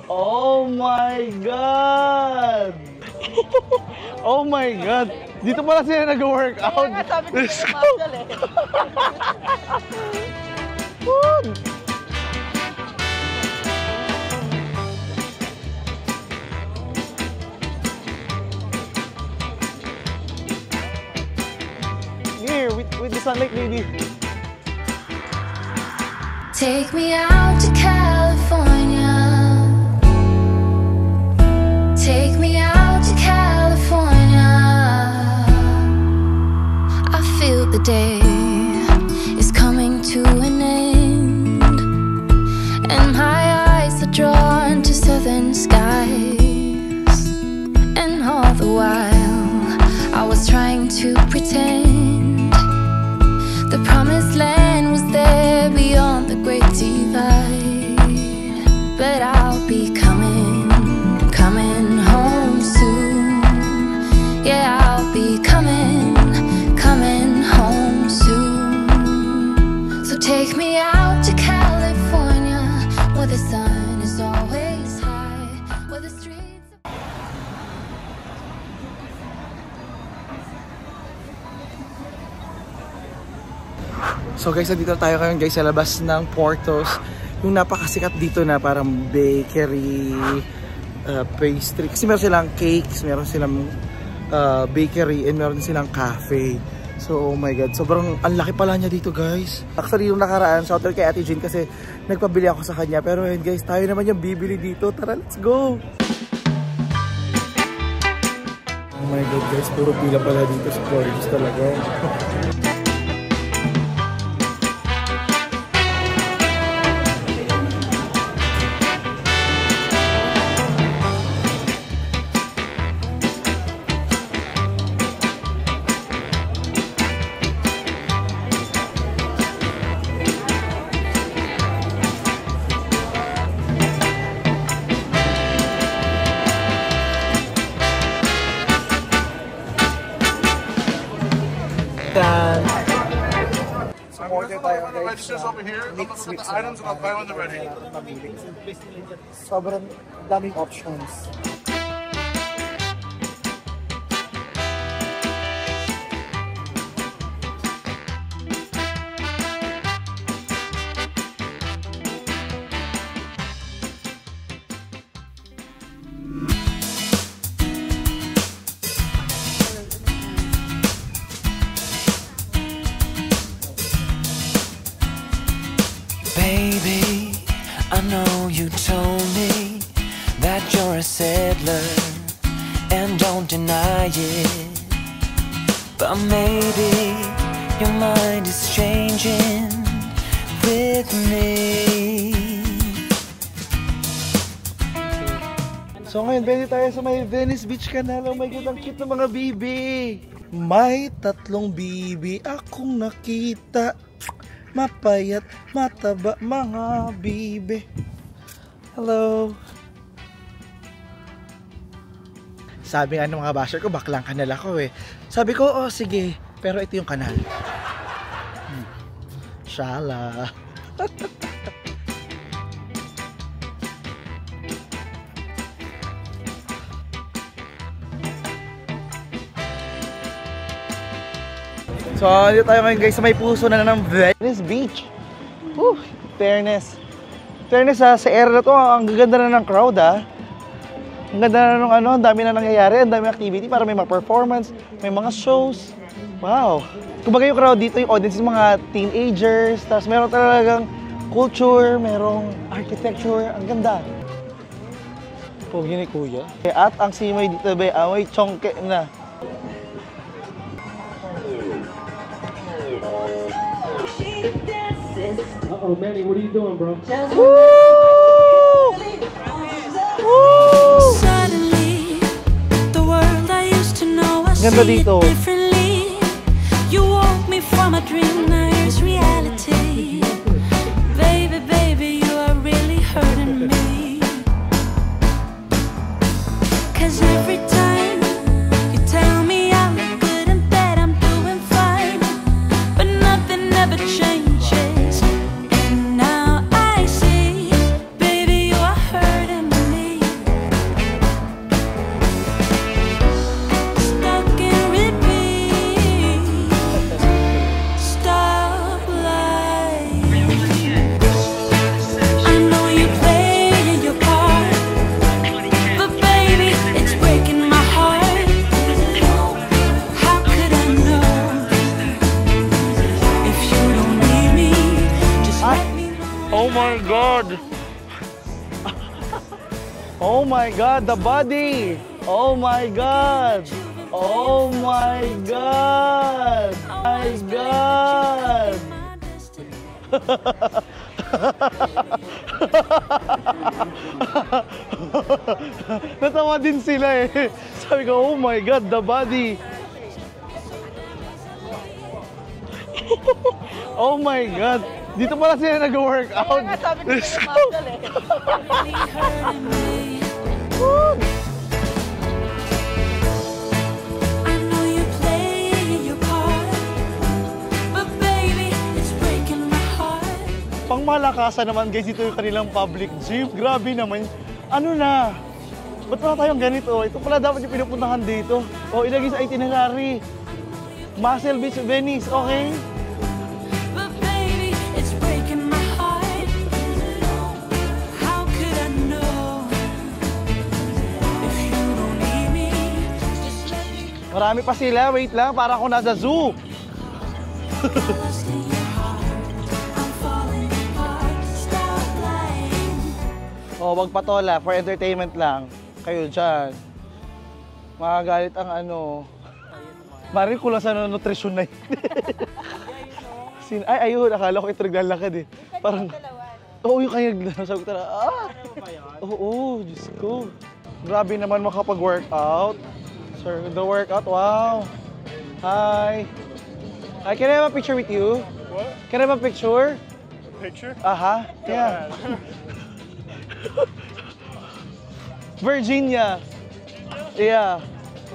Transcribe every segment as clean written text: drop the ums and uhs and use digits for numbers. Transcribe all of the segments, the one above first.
Oh my God! Oh my God! Dito pala sila nag-workout. Kaya nga sabi ko yung muscle eh. Here, with the sunlight, baby. Take me out to California. Take me out to California. I feel the day is coming to an end, and my eyes are drawn to southern skies. And all the while I was trying to pretend the promised land was there beyond the great divide. But I'll be coming home soon. Yeah, I'll be coming home soon. So take me out to California, where the sun is always high, where the streets So guys, dito tayo ngayon guys sa labas ng Portos. Yung napakasikat dito na parang bakery, pastry. Kasi meron silang cakes, meron silang bakery, and meron silang cafe. So oh my God, sobrang ang laki pala niya dito guys. Actually yung nakaraan, shoutout kay Ate Jean kasi nagpabili ako sa kanya. Pero ayun guys, tayo naman yung bibili dito. Tara, let's go! Oh my God guys, puro pila pala dito sa Portos talaga. Sobrang daming options. Baby, I know you told me that you're a settler, and don't deny it. But maybe your mind is changing with me. So ngayon, pwede tayo sa may Venice Beach Canal. Oh my God, ang cute ng mga bibi. May 3 bibi akong nakita. Mapayat, mataba, mga bibe. Hello. Sabi nga ng mga basher ko, baklang kanal ako eh. Sabi ko, oh sige, pero ito yung kanal. Shala. So, dito tayo ngayon guys sa may puso na ng Venice Beach. Fairness. Fairness sa area na to, ang gaganda na ng crowd ha. Ang ganda na ng ang dami na nangyayari, ang dami activity para may mga performance, may mga shows. Wow. Kumbaga yung crowd dito, yung audience yung mga teenagers, tapos meron talagang culture, merong architecture, ang ganda. Pogi ni Kuya. At ang simay dito ba, amoy chongke na. Uh-oh, Manny, what are you doing, bro? Woo! Woo! Suddenly, the world I used to know was Ganda dito. differently. You woke me from a dream, now here's reality. Baby, baby, you are really hurting me. 'Cause every time you tell me I look good and that I'm doing fine, but nothing ever changes. And now I see, baby, you are hurting me. Oh my God, the body! Oh my God! Oh my God! My God! Natawa din sila eh. Sabi ko, oh my God, the body! Oh my God! Dito pala sila nag-workout. Kaya nga sabi ko Let's sa'yo, go. muscle eh. I know you play your part, but baby, it's breaking my heart. Pangmalakasan naman guys, ito yung kanilang public gym. Grabe naman. Ano na? Ba't wala tayong ganito? Ito pala dapat yung pinupuntahan dito. O, ilagay sa itinerary. Muscle Beach, Venice, okay? But baby, it's breaking my heart. How could I know if you don't need me? Just let me Marami pa sila. Wait lang, para ako nasa zoo. lost in your heart. I'm falling apart. Stop lying. O, wag patola. For entertainment lang. Kayo dyan. Makagalit ang ano. Marin ko lang sa nutrisyon na yun. Ay, ayun. Akala ko ito naglalakad eh. Parang, oo, yung kanya sabi ko talaga, oo, Diyos ko. Grabe naman makapag-workout. Sir, the workout, wow. Hi. Hi, can I have a picture with you? What? Can I have a picture? Picture? Aha, yeah. Virginia. Yeah,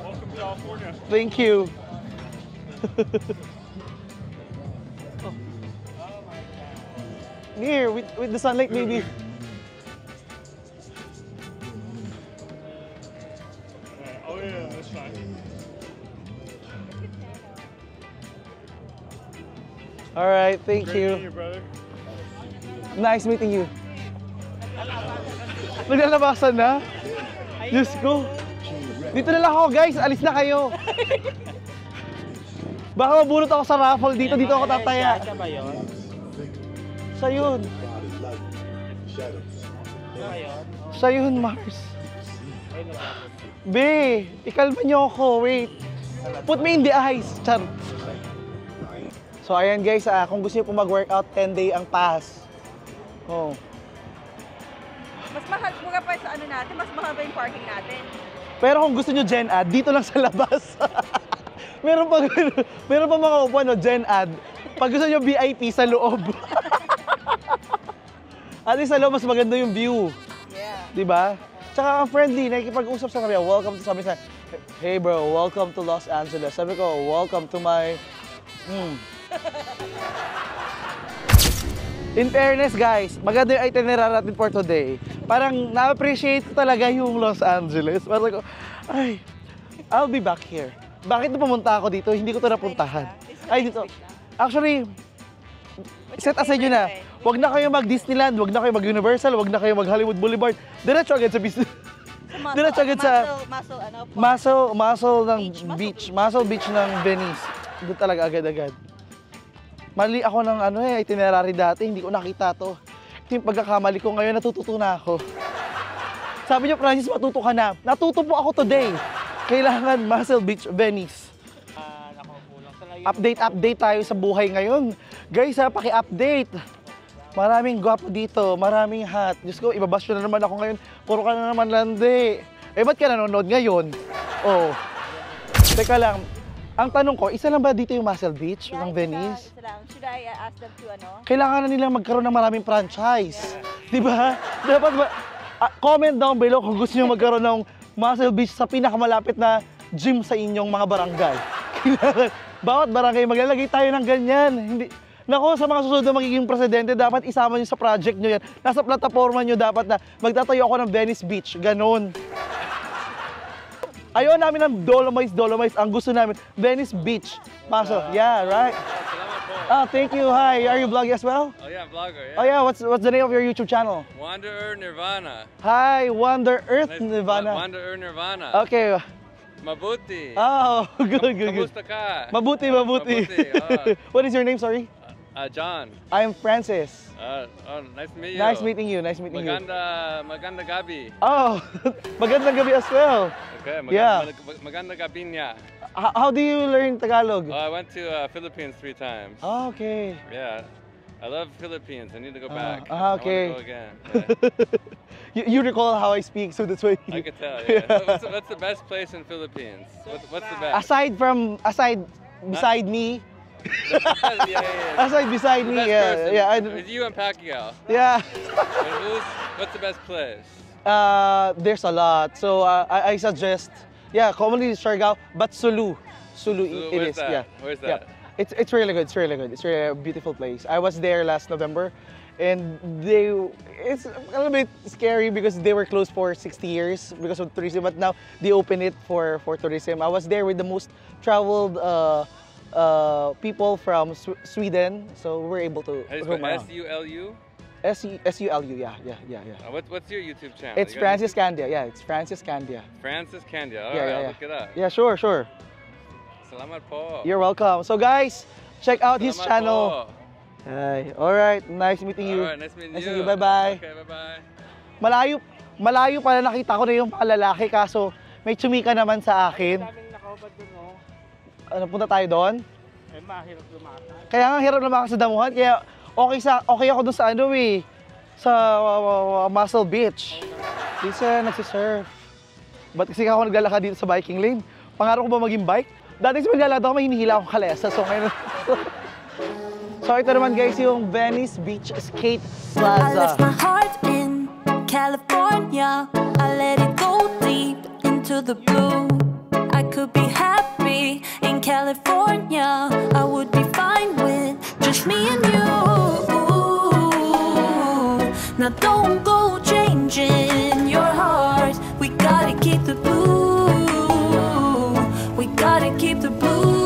Welcome to California. thank you. Here, with the sunlight, maybe. Oh yeah, that's fine. All right, thank Great meeting you. you, brother. Nice meeting you. Naglalabasan na? Diyos ko. Dito na lang ako, guys. Alis na kayo. Baka mabulot ako sa raffle dito. Dito ako tataya. Siya ba yun? Siya yun. Siya yun, Mars. Be, ikalma niyo ako. Wait. Put me in the eyes. Char. So, ayan guys. Kung gusto niyo po mag-workout, 10-day ang pass. Oh. Mas mahal, mga pa sa ano natin, mas mahal pa yung parking natin. Pero kung gusto nyo Gen Ad, dito lang sa labas. meron pa mga upuan, no, Gen Ad. Pag gusto nyo VIP, sa loob. At least sa loob, mas maganda yung view. Yeah. Diba? Tsaka ang friendly, nakikipag-usap sa kanya. Welcome to, sabi sa, hey bro, welcome to Los Angeles. Sabi ko, welcome to my... In fairness guys, maganda yung itinerary natin for today. Parang na-appreciate ko talaga yung Los Angeles. Parang ko, ay, I'll be back here. Bakit na pumunta ako dito? Hindi ko ito napuntahan. Ay, dito. Actually, set aside nyo na. Huwag na kayo mag-Disneyland, huwag na kayo mag-Universal, huwag na kayo mag-Hollywood Boulevard. Diretso agad sa business. Diretso agad sa muscle ng beach. Muscle Beach ng Venice. Doon talaga agad-agad. Mali ako ng itinerary dati, hindi ko nakita to. Yung pagkakamali ko ngayon, natututo na ako. Sabi niyo, Francis, matuto ka na. Natuto po ako today. Kailangan Muscle Beach, Venice. Update tayo sa buhay ngayon. Guys, paki-update. Maraming gwapo dito, maraming hot. Diyos ko, ibabash na naman ako ngayon. Puro ka na naman landi. Eh, ba't ka nanonood ngayon? Oh. Teka lang. Ang tanong ko, isa lang ba dito yung Muscle Beach ng Venice? Isa lang. Should I ask them to ano? Kailangan na nilang magkaroon ng maraming franchise. Di ba? Dapat ba? Comment down below kung gusto nyo magkaroon ng Muscle Beach sa pinakamalapit na gym sa inyong mga barangay. Kailangan, bawat barangay maglalagay tayo ng ganyan. Hindi. Nako, sa mga susunod na magiging presidente, dapat isama nyo sa project nyo yan. Nasa plataforma nyo dapat na magtatayo ako ng Venice Beach. Ganon. Ayaw namin ng Dolomites. Ang gusto namin, Venice Beach. Paso. Yeah, right? Oh, thank you. Hi. Are you vlogging as well? Oh yeah, vlogger. Yeah. Oh yeah, what's the name of your YouTube channel? Wanderer Nirvana. Hi, Wonder Earth Nirvana. Wanderer Nirvana. Okay. Mabuti. Oh, good. Kamusta ka? Mabuti. Mabuti, What is your name, sorry? John. I'm Francis. Nice to meet you. Nice meeting you. Nice meeting you. Maganda gabi. Oh, magandang gabi as well. Okay, Yeah. maganda gabi niya. How do you learn Tagalog? I went to Philippines 3 times. Oh, okay. Yeah. I love Philippines. I need to go back. Okay. I want to go again. Yeah. You recall how I speak, so that's why. I could tell. Yeah. What's the best place in Philippines? What's the best? Beside me. Yeah. Aside beside The me, best person. yeah. It's you and Pacquiao. Yeah. What's the best place? There's a lot. So I suggest, commonly Siargao, but Sulu. Sulu it Where's is. that? Yeah. Where's Yeah. that? It's really good. It's really good. It's really a beautiful place. I was there last November, and it's a little bit scary because they were closed for 60 years because of tourism. But now they open it for tourism. I was there with the most traveled people from Sweden, so we were able to How do you roam spell around. S-U-L-U? S-U-L-U, yeah. What's your YouTube channel? It's You got Francis Candia. Yeah, it's Francis Candia. Francis Candia. All Yeah, right, yeah, I'll yeah. look it up. Yeah, sure. Salamat po. You're welcome. So guys, check out his Salamat channel. po. Hi. All right, nice meeting you. All right, nice meeting Nice you. meeting you. Bye-bye. Okay, bye-bye. Malayo pala nakita ko na yung mga lalaki kaso may tsumika naman sa akin. Daming nakahubad dun, oh. Ano, punta tayo doon? Eh, mahirap lumakad. Kaya nga hirap lumakas sa damuhan. Kaya okay ako doon sa sa Muscle Beach. Lisa, nagsisurf. Ba't kasi ako naglalakad dito sa biking lane? Pangarap ko ba maging bike? Dati sa maglalakad ako, may hinihila akong kalesa. So ngayon... So ito naman guys, yung Venice Beach Skate I Plaza. left my heart in California. I let it go deep into the blue. I could be happy in California. I would be fine with just me and you. Now don't go changing your heart. We gotta keep the blue. We gotta keep the blue.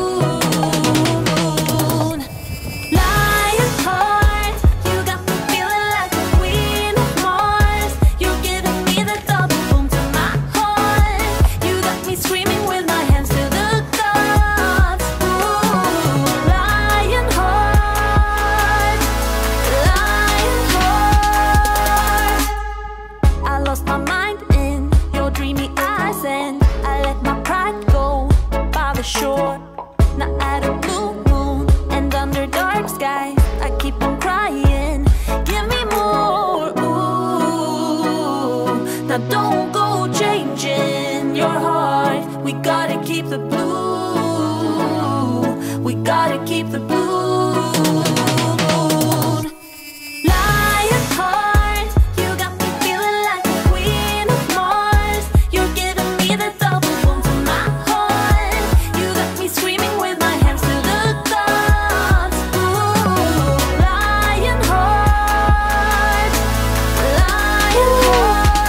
Lionheart, you got me feeling like the queen of Mars. You're giving me the double boom to my heart. You got me screaming with my hands to the gods. Ooh, Lionheart, Lionheart. I lost my mind in your dreamy eyes and I let my pride go by the shore. Now at a blue moon and under dark skies, I keep on crying. Give me more. Ooh. Now don't go changing your heart. We gotta keep the blue. We gotta keep the blue. Lionheart, you got me feeling like the queen of Mars. You're giving me the double boom to my heart. You got me screaming with my hands to the gods. Ooh, Lionheart, Lionheart.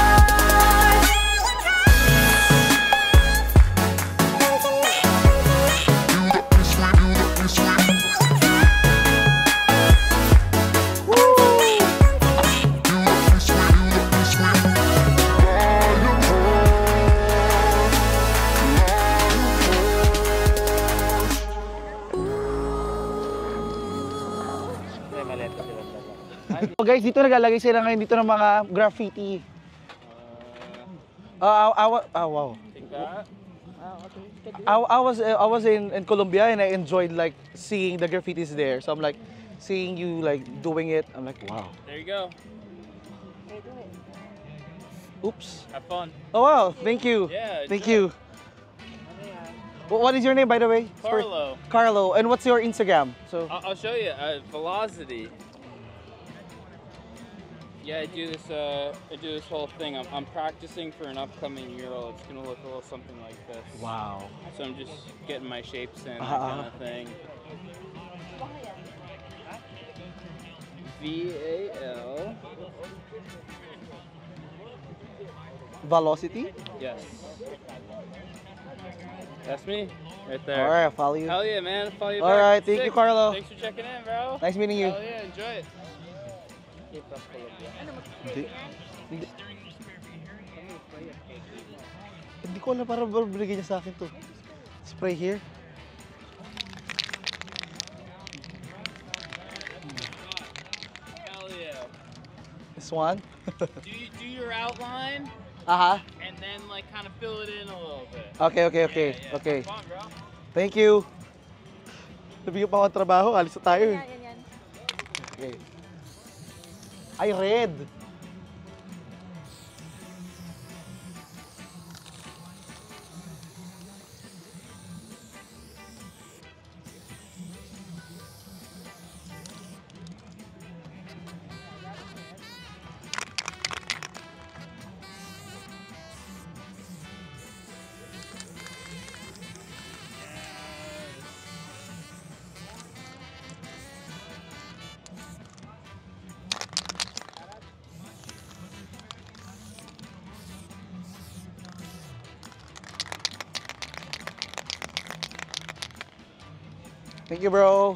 So guys, dito naglalagay sila ngayon dito ng mga graffiti. Wow. I was in Colombia and I enjoyed like seeing the graffitis there. So I'm like seeing you like doing it. I'm like, wow. There you go. Oops. Have fun. Oh wow, thank you. Yeah, Thank enjoy. you. What is your name, by the way? Carlo. Carlo. And what's your Instagram? So I'll show you. Velocity. Yeah, I do this whole thing. I'm practicing for an upcoming mural. It's gonna look a little something like this. wow. So I'm just getting my shapes in, that Uh-huh. kind of thing. VAL. Velocity. Yes. That's me, right there. All right, I'll follow you. Hell yeah, man. Follow you All back. right, thank you, Sick. Carlo. Thanks for checking in, bro. Nice meeting you. Hell yeah, enjoy it. Hindi ko alam para binigay niya sa akin to. Spray here. Hell yeah. this one. Do your outline Aha. and then like kind of fill it in a little bit. Okay. Have fun, bro. Thank you. Nabigyan pa ako ng trabaho, alis na tayo. Yan. Okay. Ay, red. Thank you, bro.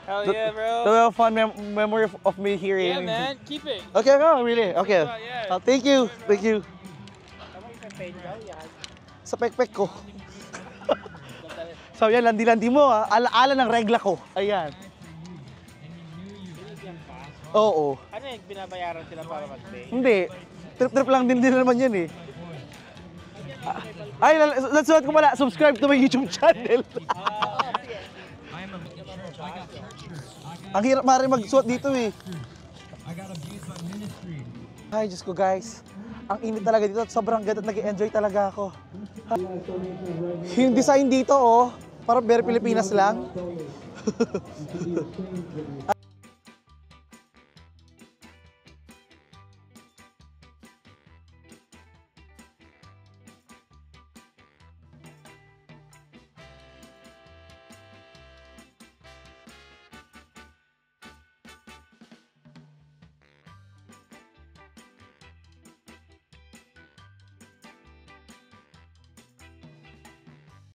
Hell yeah, bro. So, fun memory of me here. Yeah, man. Keep it. Okay, no, really. Okay. Yeah. Thank you. Thank you. Sa pekpek ko. So, yan, landi-landi mo, ha. Alaala ng regla ko. Ayan. Oo. Ano yung binabayaran sila para mag-pay? Hindi. Trip-trip lang din naman yan, eh. Ay, let's ko pala. Subscribe to my YouTube channel. Ang hirap mari magsuot dito, eh. Ay, Diyos ko, guys. Ang init talaga dito at sobrang ganda at nag-enjoy talaga ako. Yung design dito, oh, parang very Pilipinas lang.